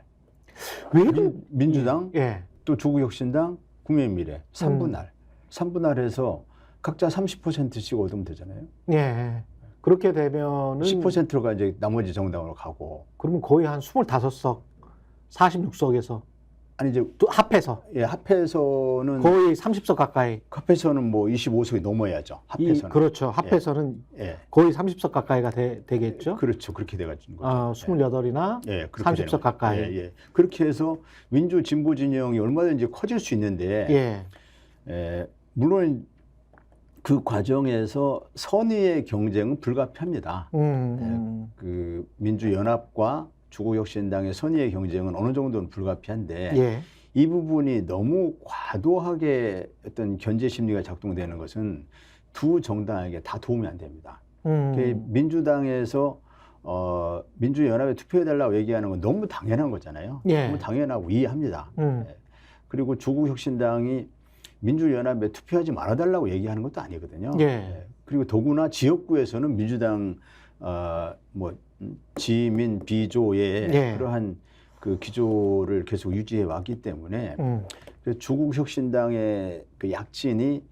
왜 민주당, 예. 또 조국혁신당, 국민미래 3분할. 3분할해서 각자 30%씩 얻으면 되잖아요. 예. 그렇게 되면은 10%가 이제 나머지 정당으로 가고. 그러면 거의 한 25석, 46석에서 아니 이제 또 합해서 예, 합해서는 거의 30석 가까이. 합해서는 뭐 25석이 넘어야죠. 합해서는. 그렇죠. 합해서는 예. 거의 30석 가까이가 되겠죠. 그렇죠. 그렇게 돼가지고 거죠. 28이나 예, 그렇게 30석 가까이. 예, 예. 그렇게 해서 민주 진보 진영이 얼마든지 커질 수 있는데 예. 물론 그 과정에서 선의의 경쟁은 불가피합니다. 그 민주연합과 조국혁신당의 선의의 경쟁은 어느 정도는 불가피한데 예. 이 부분이 너무 과도하게 어떤 견제 심리가 작동되는 것은 두 정당에게 다 도움이 안 됩니다. 민주당에서 민주연합에 투표해달라고 얘기하는 건 너무 당연한 거잖아요. 예. 너무 당연하고 이해합니다. 그리고 조국혁신당이 민주연합에 투표하지 말아달라고 얘기하는 것도 아니거든요. 예. 그리고 더구나 지역구에서는 민주당 뭐 지민 비조의 그러한 그 기조를 계속 유지해 왔기 때문에 조국혁신당의 그 약진이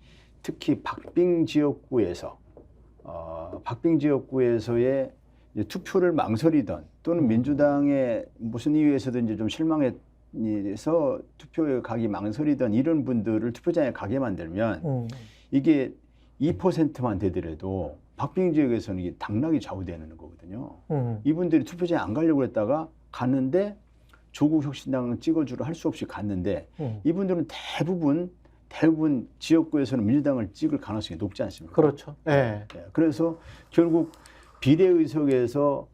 특히 박빙 지역구에서 박빙 지역구에서의 투표를 망설이던 또는 민주당의 무슨 이유에서든지 좀 실망해서 투표에 가기 망설이던 이런 분들을 투표장에 가게 만들면 이게 2%만 되더라도 박빙 지역에서는 이게 당락이 좌우되는 거거든요. 이분들이 투표장에 안 가려고 했다가 갔는데 조국혁신당 찍어주려 할 수 없이 갔는데 이분들은 대부분 지역구에서는 민주당을 찍을 가능성이 높지 않습니까? 그렇죠. 예. 그래서 결국 비례의석에서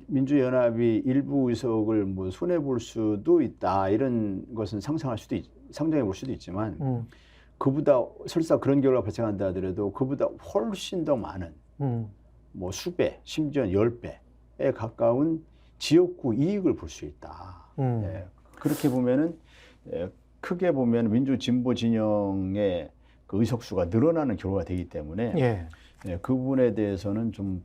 민주연합이 일부 의석을 뭐 손해 볼 수도 있다 이런 것은 상정해 볼 수도 있지만 그보다 설사 그런 결과가 발생한다 하더라도 그보다 훨씬 더 많은 뭐 수배 심지어 10배에 가까운 지역구 이익을 볼 수 있다. 예, 그렇게 보면은 크게 보면 민주 진보 진영의 그 의석수가 늘어나는 결과가 되기 때문에 예, 그 부분에 대해서는 좀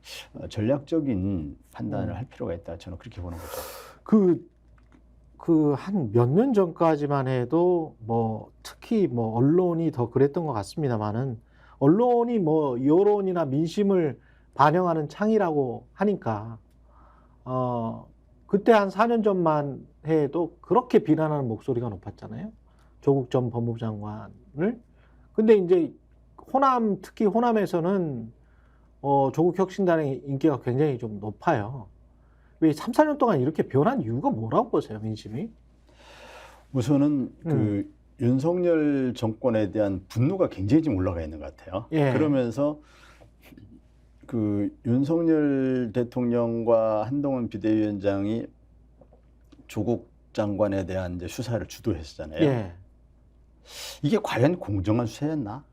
전략적인 판단을 할 필요가 있다. 저는 그렇게 보는 거죠. 한 몇 년 전까지만 해도 뭐 특히 뭐 언론이 더 그랬던 것 같습니다만은 언론이 뭐 여론이나 민심을 반영하는 창이라고 하니까 그때 한 4년 전만 해도 그렇게 비난하는 목소리가 높았잖아요. 조국 전 법무부 장관을. 근데 이제 특히 호남에서는 조국 혁신단의 인기가 굉장히 좀 높아요. 왜 3, 4년 동안 이렇게 변한 이유가 뭐라고 보세요, 민심이? 우선은 그 윤석열 정권에 대한 분노가 굉장히 좀 올라가 있는 것 같아요. 예. 그러면서 그 윤석열 대통령과 한동훈 비대위원장이 조국 장관에 대한 이제 수사를 주도했잖아요. 예. 이게 과연 공정한 수사였나?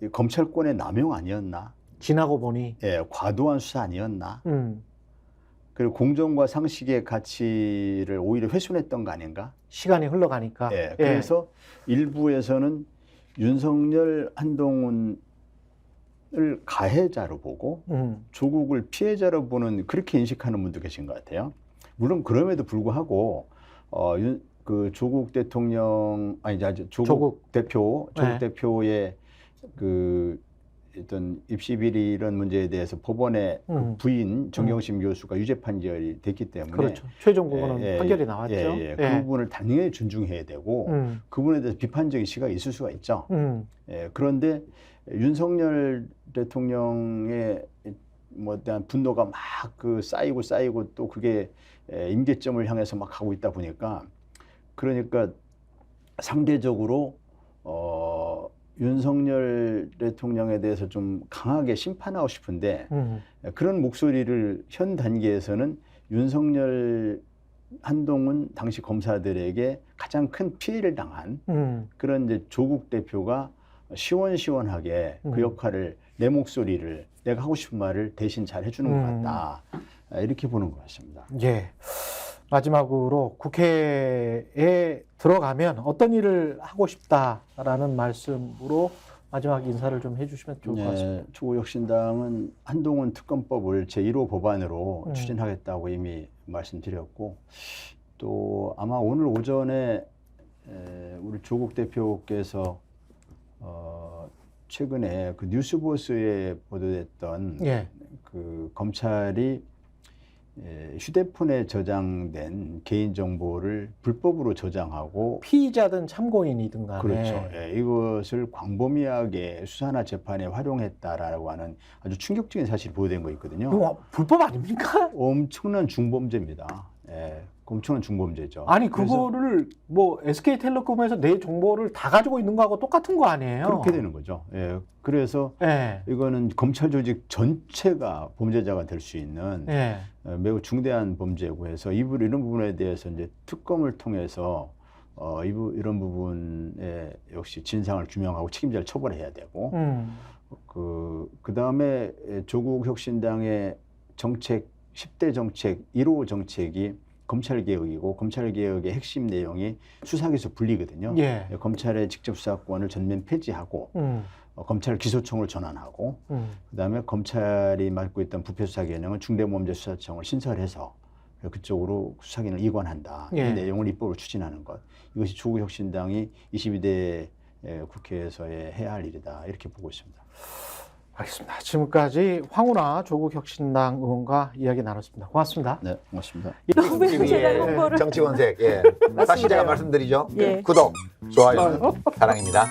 이 검찰권의 남용 아니었나? 지나고 보니. 예, 과도한 수사 아니었나? 그리고 공정과 상식의 가치를 오히려 훼손했던 거 아닌가? 시간이 흘러가니까. 예, 그래서 일부에서는 윤석열, 한동훈을 가해자로 보고 조국을 피해자로 보는 그렇게 인식하는 분도 계신 것 같아요. 물론 그럼에도 불구하고 그 조국 대통령 조국 대표의 그 어떤 입시 비리 이런 문제에 대해서 법원의 그 부인 정경심 교수가 유죄 판결이 됐기 때문에 그렇죠. 최종 부분은 판결이 나왔죠. 그 부분을 당연히 존중해야 되고 그분에 대해서 비판적인 시각이 있을 수가 있죠. 그런데 윤석열 대통령의 뭐 대한 분노가 막 그 쌓이고 또 그게 임계점을 향해서 막 가고 있다 보니까 그러니까 상대적으로 윤석열 대통령에 대해서 좀 강하게 심판하고 싶은데 그런 목소리를 현 단계에서는 윤석열, 한동훈 당시 검사들에게 가장 큰 피해를 당한 그런 이제 조국 대표가 시원시원하게 그 역할을 내 목소리를 내가 하고 싶은 말을 대신 잘 해주는 것 같다. 이렇게 보는 것 같습니다. 예. 마지막으로 국회에 들어가면 어떤 일을 하고 싶다라는 말씀으로 마지막 인사를 좀 해주시면 좋을 것 같습니다. 조국혁신당은 한동훈 특검법을 제1호 법안으로 추진하겠다고 이미 말씀드렸고 또 아마 오늘 오전에 우리 조국 대표께서 최근에 그 뉴스보스에 보도됐던 그 검찰이 휴대폰에 저장된 개인정보를 불법으로 저장하고 피의자든 참고인이든 간에 그렇죠. 이것을 광범위하게 수사나 재판에 활용했다라고 하는 아주 충격적인 사실이 보도된 거 있거든요. 이거 불법 아닙니까? 엄청난 중범죄입니다. 엄청난 중범죄죠. 아니 그거를 뭐 SK텔레콤에서 내 정보를 다 가지고 있는 거하고 똑같은 거 아니에요? 그렇게 되는 거죠. 그래서 이거는 검찰 조직 전체가 범죄자가 될 수 있는 매우 중대한 범죄고 해서 이런 부분에 대해서 이제 특검을 통해서 이런 부분에 역시 진상을 규명하고 책임자를 처벌해야 되고 그 다음에 조국 혁신당의 정책 10대 정책 1호 정책이 검찰개혁이고 검찰개혁의 핵심 내용이 수사기소 분리거든요. 검찰의 직접 수사권을 전면 폐지하고 검찰 기소청을 전환하고 그다음에 검찰이 맡고 있던 부패수사 개념은 중대범죄수사청을 신설해서 그쪽으로 수사기능을 이관한다. 이 내용을 입법으로 추진하는 것. 이것이 조국혁신당이 22대 국회에서의 해야 할 일이다. 이렇게 보고 있습니다. 알겠습니다. 지금까지 황운하 조국혁신당 의원과 이야기 나눴습니다. 고맙습니다. 네, 고맙습니다. TV의 정치권색. 다시 제가 말씀드리죠. 예. 구독, 좋아요, 사랑입니다.